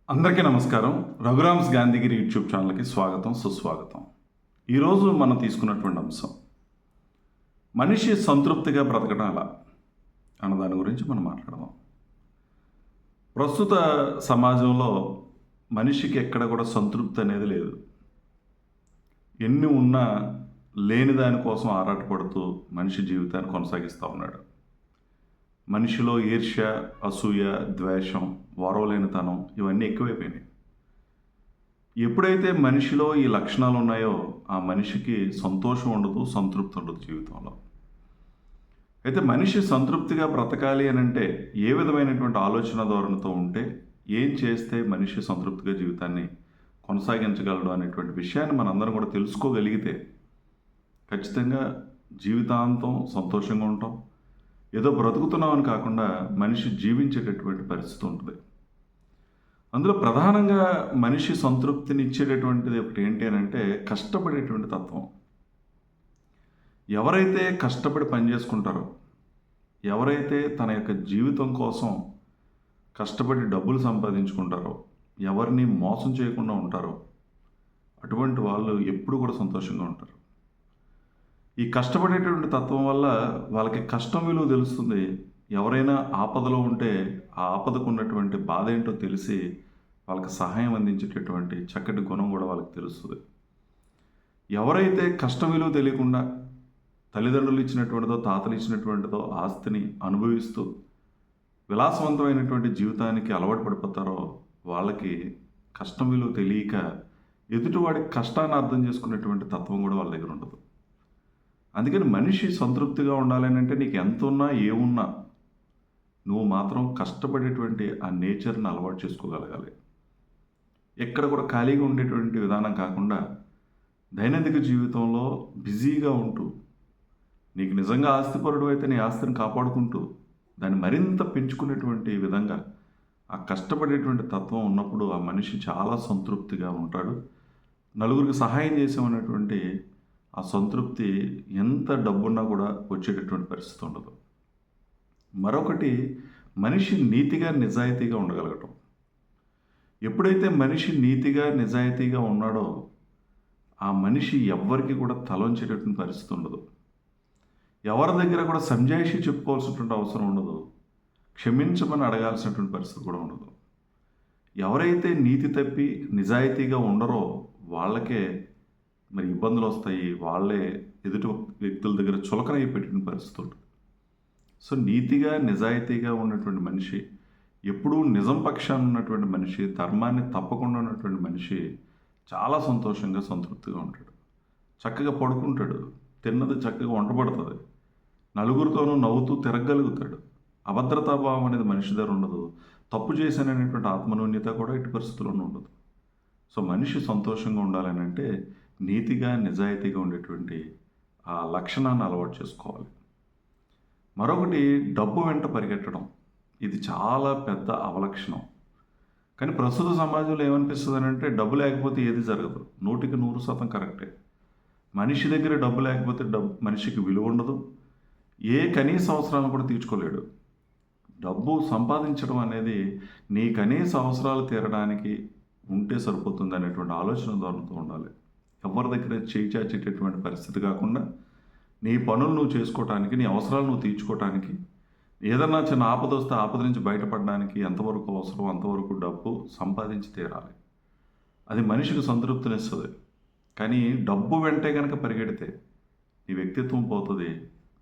అందరికీ నమస్కారం. రఘురామ్స్ గాంధీగిరి యూట్యూబ్ ఛానల్కి స్వాగతం, సుస్వాగతం. ఈరోజు మనం తీసుకున్నటువంటి అంశం మనిషి సంతృప్తిగా బ్రతకడం ఎలా అన్న దాని గురించి మనం మాట్లాడదాం. ప్రస్తుత సమాజంలో మనిషికి ఎక్కడ కూడా సంతృప్తి అనేది లేదు. ఎన్ని ఉన్నా లేని దానికోసం ఆరాటపడుతూ మనిషి జీవితాన్ని కొనసాగిస్తూ ఉన్నాడు. మనిషిలో ఈర్ష్య, అసూయ, ద్వేషం, ఓర్వలేనితనం ఇవన్నీ ఎక్కువైపోయినాయి. ఎప్పుడైతే మనిషిలో ఈ లక్షణాలు ఉన్నాయో ఆ మనిషికి సంతోషం ఉండదు, సంతృప్తి ఉండదు జీవితంలో. అయితే మనిషి సంతృప్తిగా బ్రతకాలి అని అంటే ఏ విధమైనటువంటి ఆలోచన ధోరణితో ఉంటే, ఏం చేస్తే మనిషి సంతృప్తిగా జీవితాన్ని కొనసాగించగలడు అనేటువంటి విషయాన్ని మనందరం కూడా తెలుసుకోగలిగితే ఖచ్చితంగా జీవితాంతం సంతోషంగా ఉంటాం. ఏదో బ్రతుకుతున్నామని కాకుండా మనిషి జీవించేటటువంటి పరిస్థితి ఉంటుంది. అందులో ప్రధానంగా మనిషి సంతృప్తిని ఇచ్చేటటువంటిది ఒకటి ఏంటి అని అంటే కష్టపడేటువంటి తత్వం. ఎవరైతే కష్టపడి పని చేసుకుంటారో, ఎవరైతే తన యొక్క జీవితం కోసం కష్టపడి డబ్బులు సంపాదించుకుంటారో, ఎవరిని మోసం చేయకుండా ఉంటారో అటువంటి వాళ్ళు ఎప్పుడు కూడా సంతోషంగా ఉంటారు. ఈ కష్టపడేటువంటి తత్వం వల్ల వాళ్ళకి కష్టం విలువ తెలుస్తుంది. ఎవరైనా ఆపదలో ఉంటే ఆ ఆపదకు ఉన్నటువంటి బాధ ఏంటో తెలిసి వాళ్ళకి సహాయం అందించేటటువంటి చక్కటి గుణం కూడా వాళ్ళకి తెలుస్తుంది. ఎవరైతే కష్టం విలువ తెలియకుండా తల్లిదండ్రులు ఇచ్చినటువంటిదో, తాతలు ఇచ్చినటువంటిదో ఆస్తిని అనుభవిస్తూ విలాసవంతమైనటువంటి జీవితానికి అలవాటు పడిపోతారో వాళ్ళకి కష్టం విలువ తెలియక ఎదుటివాడి కష్టాన్ని అర్థం చేసుకునేటువంటి తత్వం కూడా వాళ్ళ దగ్గర ఉండదు. అందుకని మనిషి సంతృప్తిగా ఉండాలని అంటే నీకు ఎంత ఉన్నా ఏమున్నా నువ్వు మాత్రం కష్టపడేటువంటి ఆ నేచర్ని అలవాటు చేసుకోగలగాలి. ఎక్కడ కూడా ఖాళీగా ఉండేటువంటి విధానం కాకుండా దైనందిక జీవితంలో బిజీగా ఉంటూ, నీకు నిజంగా ఆస్తిపరుడు అయితే నీ ఆస్తిని కాపాడుకుంటూ దాన్ని మరింత పెంచుకునేటువంటి విధంగా ఆ కష్టపడేటువంటి తత్వం ఉన్నప్పుడు ఆ మనిషి చాలా సంతృప్తిగా ఉంటాడు. నలుగురికి సహాయం చేసామనేటువంటి ఆ సంతృప్తి ఎంత డబ్బున్నా కూడా వచ్చేటటువంటి పరిస్థితి ఉండదు. మరొకటి మనిషి నీతిగా, నిజాయితీగా ఉండగలగటం. ఎప్పుడైతే మనిషి నీతిగా, నిజాయితీగా ఉన్నాడో ఆ మనిషి ఎవ్వరికి కూడా తలొంచేటటువంటి పరిస్థితి ఉండదు. ఎవరి దగ్గర కూడా సంజాయిషి చెప్పుకోవాల్సినటువంటి అవసరం ఉండదు. క్షమించమని అడగాల్సినటువంటి పరిస్థితి కూడా ఉండదు. ఎవరైతే నీతి తప్పి నిజాయితీగా ఉండరో వాళ్ళకే మరి ఇబ్బందులు వస్తాయి. వాళ్ళే ఎదుటి వ్యక్తుల దగ్గర చులకనైపెట్టిన పరిస్థితి ఉంటుంది. సో నీతిగా, నిజాయితీగా ఉన్నటువంటి మనిషి, ఎప్పుడూ నిజం పక్షాన ఉన్నటువంటి మనిషి, ధర్మాన్ని తప్పకుండా ఉన్నటువంటి మనిషి చాలా సంతోషంగా, సంతృప్తిగా ఉంటాడు. చక్కగా పడుకుంటాడు, తిన్నది చక్కగా వంట పడుతుంది, నలుగురితోనూ నవ్వుతూ తిరగగలుగుతాడు. అభద్రతాభావం అనేది మనిషి దగ్గర ఉండదు. తప్పు చేశాననేటువంటి ఆత్మన్యూన్యత కూడా ఎట్టి పరిస్థితుల్లోనూ ఉండదు. సో మనిషి సంతోషంగా ఉండాలని అంటే నీతిగా, నిజాయితీగా ఉండేటువంటి ఆ లక్షణాన్ని అలవాటు చేసుకోవాలి. మరొకటి డబ్బు వెంట పరిగెట్టడం. ఇది చాలా పెద్ద అవలక్షణం. కానీ ప్రస్తుత సమాజంలో ఏమనిపిస్తుంది అంటే డబ్బు లేకపోతే ఏది జరగదు. 100% కరెక్టే. మనిషి దగ్గర డబ్బు లేకపోతే మనిషికి విలువ ఉండదు. ఏ కనీస అవసరాలను కూడా తీర్చుకోలేడు. డబ్బు సంపాదించడం అనేది నీ కనీస అవసరాలు తీరడానికి ఉంటే సరిపోతుంది అనేటువంటి ఆలోచన ధోరణితో ఉండాలి. ఎవరి దగ్గర చేయి చాచేటటువంటి పరిస్థితి కాకుండా నీ పనులు నువ్వు చేసుకోవటానికి, నీ అవసరాలు నువ్వు తీర్చుకోవటానికి, ఏదన్నా చిన్న ఆపద వస్తే ఆపద నుంచి బయటపడడానికి ఎంతవరకు అవసరం అంతవరకు డబ్బు సంపాదించి తీరాలి. అది మనిషికి సంతృప్తినిస్తుంది. కానీ డబ్బు వెంటే కనుక పరిగెడితే నీ వ్యక్తిత్వం పోతుంది,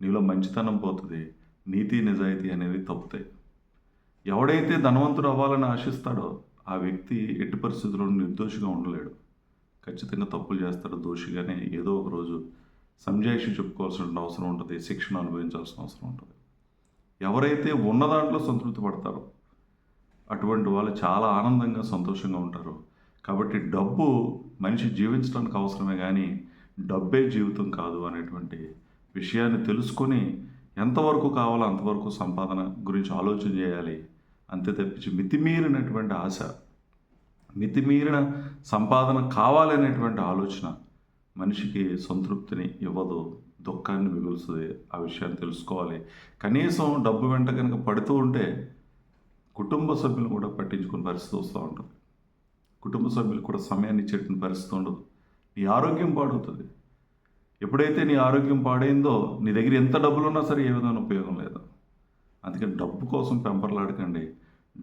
నీలో మంచితనం పోతుంది, నీతి నిజాయితీ అనేవి తప్పుతాయి. ఎవడైతే ధనవంతుడు అవ్వాలని ఆశిస్తాడో ఆ వ్యక్తి ఎట్టి పరిస్థితుల్లో నిర్దోషిగా ఉండలేడు. ఖచ్చితంగా తప్పులు చేస్తాడు. దోషిగానే ఏదో ఒక రోజు సంజాయిషి చెప్పుకోవాల్సిన అవసరం ఉంటుంది, శిక్షణ అనుభవించాల్సిన అవసరం ఉంటుంది. ఎవరైతే ఉన్న దాంట్లో సంతృప్తి పడతారో అటువంటి వాళ్ళు చాలా ఆనందంగా, సంతోషంగా ఉంటారు. కాబట్టి డబ్బు మనిషి జీవించడానికి అవసరమే కానీ డబ్బే జీవితం కాదు అనేటువంటి విషయాన్ని తెలుసుకొని ఎంతవరకు కావాలో అంతవరకు సంపాదన గురించి ఆలోచన చేయాలి. అంతే తప్పించి మితిమీరినటువంటి ఆశ, మితిమీరిన సంపాదన కావాలనేటువంటి ఆలోచన మనిషికి సంతృప్తిని ఇవ్వదు, దుఃఖాన్ని మిగులుస్తుంది. ఆ విషయాన్ని తెలుసుకోవాలి. కనీసం డబ్బు వెంట కనుక పడుతూ ఉంటే కుటుంబ సభ్యులు కూడా పట్టించుకునే పరిస్థితి వస్తూ ఉంటుంది. కుటుంబ సభ్యులకు కూడా సమయాన్ని ఇచ్చేటువంటి పరిస్థితి ఉండదు. నీ ఆరోగ్యం పాడవుతుంది. ఎప్పుడైతే నీ ఆరోగ్యం పాడైందో నీ దగ్గర ఎంత డబ్బులున్నా సరే ఏ విధమైన ఉపయోగం లేదు. అందుకని డబ్బు కోసం పెంపర్లాడకండి,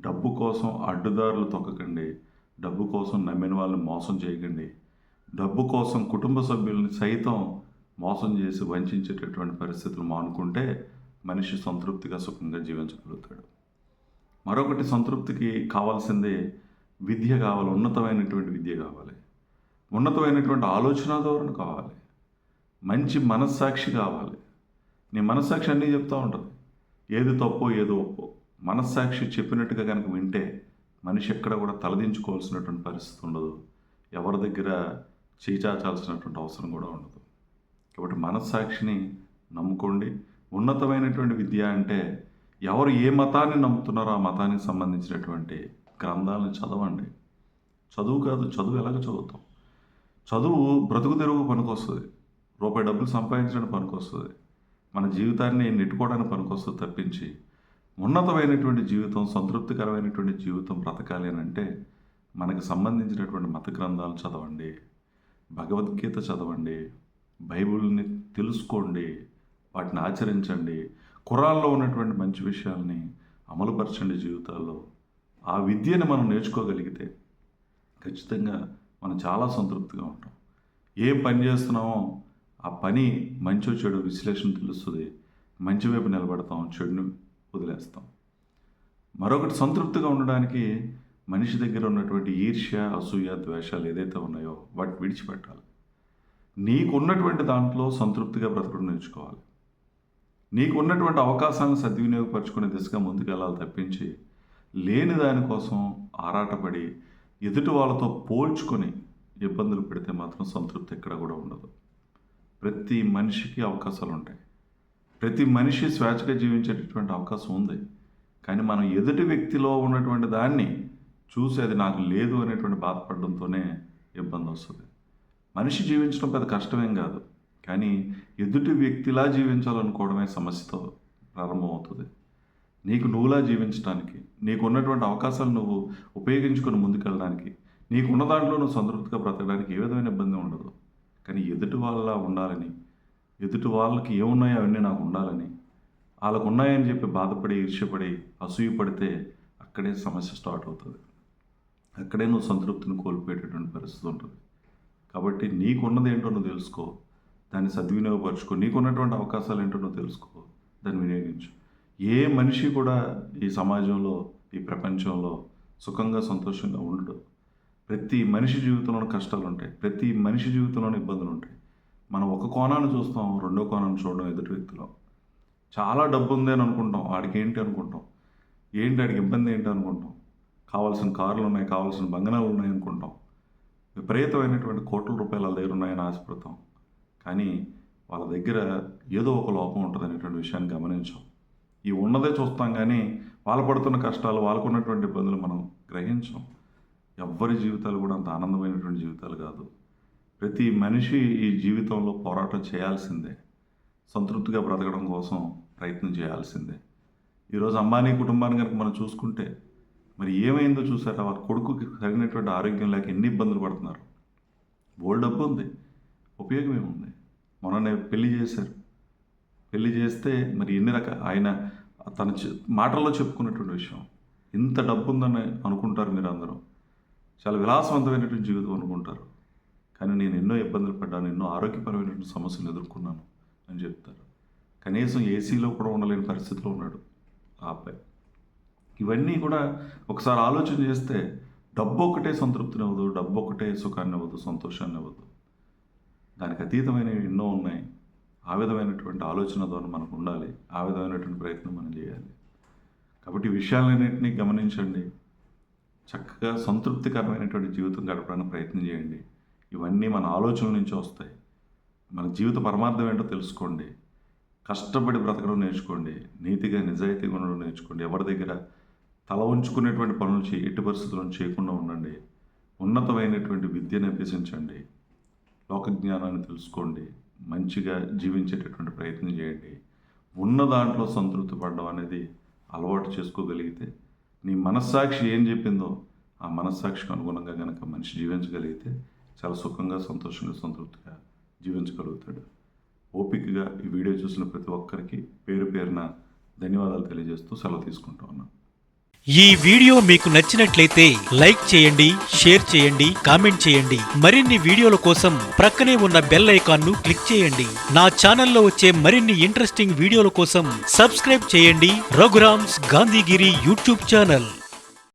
డబ్బు కోసం అడ్డుదారులు తొక్కకండి, డబ్బు కోసం నమ్మిన వాళ్ళని మోసం చేయకండి, డబ్బు కోసం కుటుంబ సభ్యుల్ని సైతం మోసం చేసి వంచేటటువంటి పరిస్థితులు మానుకుంటే మనిషి సంతృప్తిగా సుఖంగా జీవించగలుగుతాడు. మరొకటి, సంతృప్తికి కావాల్సిందే విద్య కావాలి, ఉన్నతమైనటువంటి విద్య కావాలి, ఉన్నతమైనటువంటి ఆలోచన ధోరణి కావాలి, మంచి మనస్సాక్షి కావాలి. నీ మనస్సాక్షి అన్నీ చెప్తూ ఉంటుంది, ఏది తప్పో ఏదో ఒప్పో. మనస్సాక్షి చెప్పినట్టుగా కనుక వింటే మనిషి ఎక్కడ కూడా తలదించుకోవాల్సినటువంటి పరిస్థితి ఉండదు, ఎవరి దగ్గర చేచాల్సినటువంటి అవసరం కూడా ఉండదు. కాబట్టి మనస్సాక్షిని నమ్ముకోండి. ఉన్నతమైనటువంటి విద్య అంటే ఎవరు ఏ మతాన్ని నమ్ముతున్నారో ఆ మతానికి సంబంధించినటువంటి గ్రంథాలను చదవండి. చదువు కాదు, చదువు ఎలాగ చదువుతాం? చదువు బ్రతుకు తెరువు పనికొస్తుంది, రూపాయి డబ్బులు సంపాదించడానికి పనికొస్తుంది, మన జీవితాన్ని నెట్టుకోవడానికి పనికొస్తుంది తప్పించి ఉన్నతమైనటువంటి జీవితం, సంతృప్తికరమైనటువంటి జీవితం బ్రతకాలి అని అంటే మనకు సంబంధించినటువంటి మత గ్రంథాలు చదవండి, భగవద్గీత చదవండి, బైబిల్ని తెలుసుకోండి, వాటిని ఆచరించండి, ఖురాన్లో ఉన్నటువంటి మంచి విషయాల్ని అమలుపరచండి జీవితాల్లో. ఆ విద్యను మనం నేర్చుకోగలిగితే ఖచ్చితంగా మనం చాలా సంతృప్తిగా ఉంటాం. ఏం పని చేస్తున్నామో ఆ పని మంచో చెడు విశ్లేషణ తెలుస్తుంది, మంచి వైపు నిలబడతాం, చెడుని వదిలేస్తాం. మరొకటి, సంతృప్తిగా ఉండడానికి మనిషి దగ్గర ఉన్నటువంటి ఈర్ష్య, అసూయ, ద్వేషాలు ఏదైతే ఉన్నాయో వాటిని విడిచిపెట్టాలి. నీకు ఉన్నటువంటి దాంట్లో సంతృప్తిగా బ్రతకడం నేర్చుకోవాలి. నీకు ఉన్నటువంటి అవకాశాలను సద్వినియోగపరచుకునే దిశగా ముందుకెళ్ళాలి తప్పించి లేని దానికోసం ఆరాటపడి ఎదుటి వాళ్ళతో పోల్చుకొని ఇబ్బందులు పెడితే మాత్రం సంతృప్తి ఎక్కడ కూడా ఉండదు. ప్రతి మనిషికి అవకాశాలు ఉంటాయి, ప్రతి మనిషి స్వేచ్ఛగా జీవించేటటువంటి అవకాశం ఉంది. కానీ మనం ఎదుటి వ్యక్తిలో ఉన్నటువంటి దాన్ని చూసి అది నాకు లేదు అనేటువంటి బాధపడడంతోనే ఇబ్బంది వస్తుంది. మనిషి జీవించడం పెద్ద కష్టమేం కాదు, కానీ ఎదుటి వ్యక్తిలా జీవించాలనుకోవడమే సమస్యతో ప్రారంభమవుతుంది. నీకు నువ్వులా జీవించడానికి, నీకు ఉన్నటువంటి అవకాశాలు నువ్వు ఉపయోగించుకొని ముందుకెళ్ళడానికి, నీకున్న దాంట్లో నువ్వు సంతృప్తిగా బ్రతకడానికి ఏ విధమైన ఇబ్బంది ఉండదు. కానీ ఎదుటి వాళ్ళలా ఉండాలని, ఎదుటి వాళ్ళకి ఏమున్నాయో అవన్నీ నాకు ఉండాలని, వాళ్ళకు ఉన్నాయని చెప్పి బాధపడి, ఈర్ష్యపడి, అసూయపడితే అక్కడే సమస్య స్టార్ట్ అవుతుంది. అక్కడే నువ్వు సంతృప్తిని కోల్పోయేటటువంటి పరిస్థితి ఉంటుంది. కాబట్టి నీకున్నది ఏంటో నువ్వు తెలుసుకో, దాన్ని సద్వినియోగపరచుకో. నీకున్నటువంటి అవకాశాలు ఏంటో నువ్వు తెలుసుకో, దాన్ని వినియోగించు. ఏ మనిషి కూడా ఈ సమాజంలో, ఈ ప్రపంచంలో సుఖంగా సంతోషంగా ఉండడు. ప్రతి మనిషి జీవితంలోనూ కష్టాలు ఉంటాయి, ప్రతి మనిషి జీవితంలోనూ ఇబ్బందులు ఉంటాయి. మనం ఒక కోణాన్ని చూస్తాం, రెండో కోణాన్ని చూడడం ఎదుటి వ్యక్తిలో. చాలా డబ్బు ఉంది అని అనుకుంటాం, ఆడికి ఏంటి అనుకుంటాం, ఏంటి ఆడికి ఇబ్బంది ఏంటి అనుకుంటాం, కావాల్సిన కార్లు ఉన్నాయి, కావాల్సిన బంగనాలు ఉన్నాయి అనుకుంటాం, విపరీతమైనటువంటి కోట్ల రూపాయలు వాళ్ళ దగ్గర ఉన్నాయని ఆశపడతాం. కానీ వాళ్ళ దగ్గర ఏదో ఒక లోపం ఉంటుంది అనేటువంటి విషయాన్ని గమనించాం. ఈ ఉన్నదే చూస్తాం కానీ వాళ్ళు పడుతున్న కష్టాలు, వాళ్ళకున్నటువంటి ఇబ్బందులు మనం గ్రహించాం. ఎవ్వరి జీవితాలు కూడా అంత ఆనందమైనటువంటి జీవితాలు కాదు. ప్రతి మనిషి ఈ జీవితంలో పోరాటం చేయాల్సిందే, సంతృప్తిగా బ్రతకడం కోసం ప్రయత్నం చేయాల్సిందే. ఈరోజు అంబానీ కుటుంబాన్ని కనుక మనం చూసుకుంటే మరి ఏమైందో చూసారా? వాళ్ళ కొడుకుకి తగినటువంటి ఆరోగ్యం లేక ఎన్ని ఇబ్బందులు పడుతున్నారు. బోల్డ్ డబ్బు ఉంది, ఉపయోగం ఏముంది? మొన్ననే పెళ్లి చేశారు, పెళ్లి చేస్తే మరి ఎన్ని ఆయన తన మాటల్లో చెప్పుకున్నటువంటి విషయం, ఇంత డబ్బు ఉందని అనుకుంటారు మీరు అందరూ, చాలా విలాసవంతమైనటువంటి జీవితం అనుకుంటారు, కానీ నేను ఎన్నో ఇబ్బందులు పడ్డాను, ఎన్నో ఆరోగ్యపరమైనటువంటి సమస్యలు ఎదుర్కొన్నాను అని చెప్తారు. కనీసం ఏసీలో కూడా ఉండలేని పరిస్థితిలో ఉన్నాడు ఆ అబ్బాయి. ఇవన్నీ కూడా ఒకసారి ఆలోచన చేస్తే డబ్బు ఒకటే సంతృప్తిని ఇవ్వదు, డబ్బు ఒకటే సుఖాన్ని ఇవ్వదు, సంతోషాన్ని ఇవ్వదు. దానికి అతీతమైనవి ఎన్నో ఉన్నాయి. ఆ విధమైనటువంటి ఆలోచన ద్వారా మనకు ఉండాలి, ఆ విధమైనటువంటి ప్రయత్నం మనం చేయాలి. కాబట్టి ఈ విషయాలన్నింటినీ గమనించండి, చక్కగా సంతృప్తికరమైనటువంటి జీవితం గడపడానికి ప్రయత్నం చేయండి. ఇవన్నీ మన ఆలోచనల నుంచి వస్తాయి. మన జీవిత పరమార్థం ఏంటో తెలుసుకోండి, కష్టపడి బ్రతకడం నేర్చుకోండి, నీతిగా నిజాయితీగా ఉండడం నేర్చుకోండి, ఎవరి దగ్గర తల ఉంచుకునేటువంటి పనులు ఎట్టి పరిస్థితులను చేయకుండా ఉండండి, ఉన్నతమైనటువంటి విద్యను అభ్యసించండి, లోక జ్ఞానాన్ని తెలుసుకోండి, మంచిగా జీవించేటటువంటి ప్రయత్నం చేయండి. ఉన్న దాంట్లో సంతృప్తి పడడం అనేది అలవాటు చేసుకోగలిగితే నీ మనస్సాక్షి ఏం చెప్పిందో ఆ మనస్సాక్షికి అనుగుణంగా కనుక మనిషి జీవించగలిగితే చాలా సుఖంగా, సంతోషంగా, సంతృప్తిగా జీవించగలుగుతాడు. ఓపికగా ఈ వీడియో చూసిన ప్రతి ఒక్కరికి పేరు పేరున ధన్యవాదాలు తెలియజేస్తూ సెలవు తీసుకుంటూ ఉన్నాను. ఈ వీడియో మీకు నచ్చినట్లయితే లైక్ చేయండి, షేర్ చేయండి, కామెంట్ చేయండి. మరిన్ని వీడియోల కోసం ప్రక్కనే ఉన్న బెల్ ఐకాన్ను క్లిక్ చేయండి. నా ఛానల్లో వచ్చే మరిన్ని ఇంట్రెస్టింగ్ వీడియోల కోసం సబ్స్క్రైబ్ చేయండి రఘురామ్స్ గాంధీగిరి యూట్యూబ్ ఛానల్.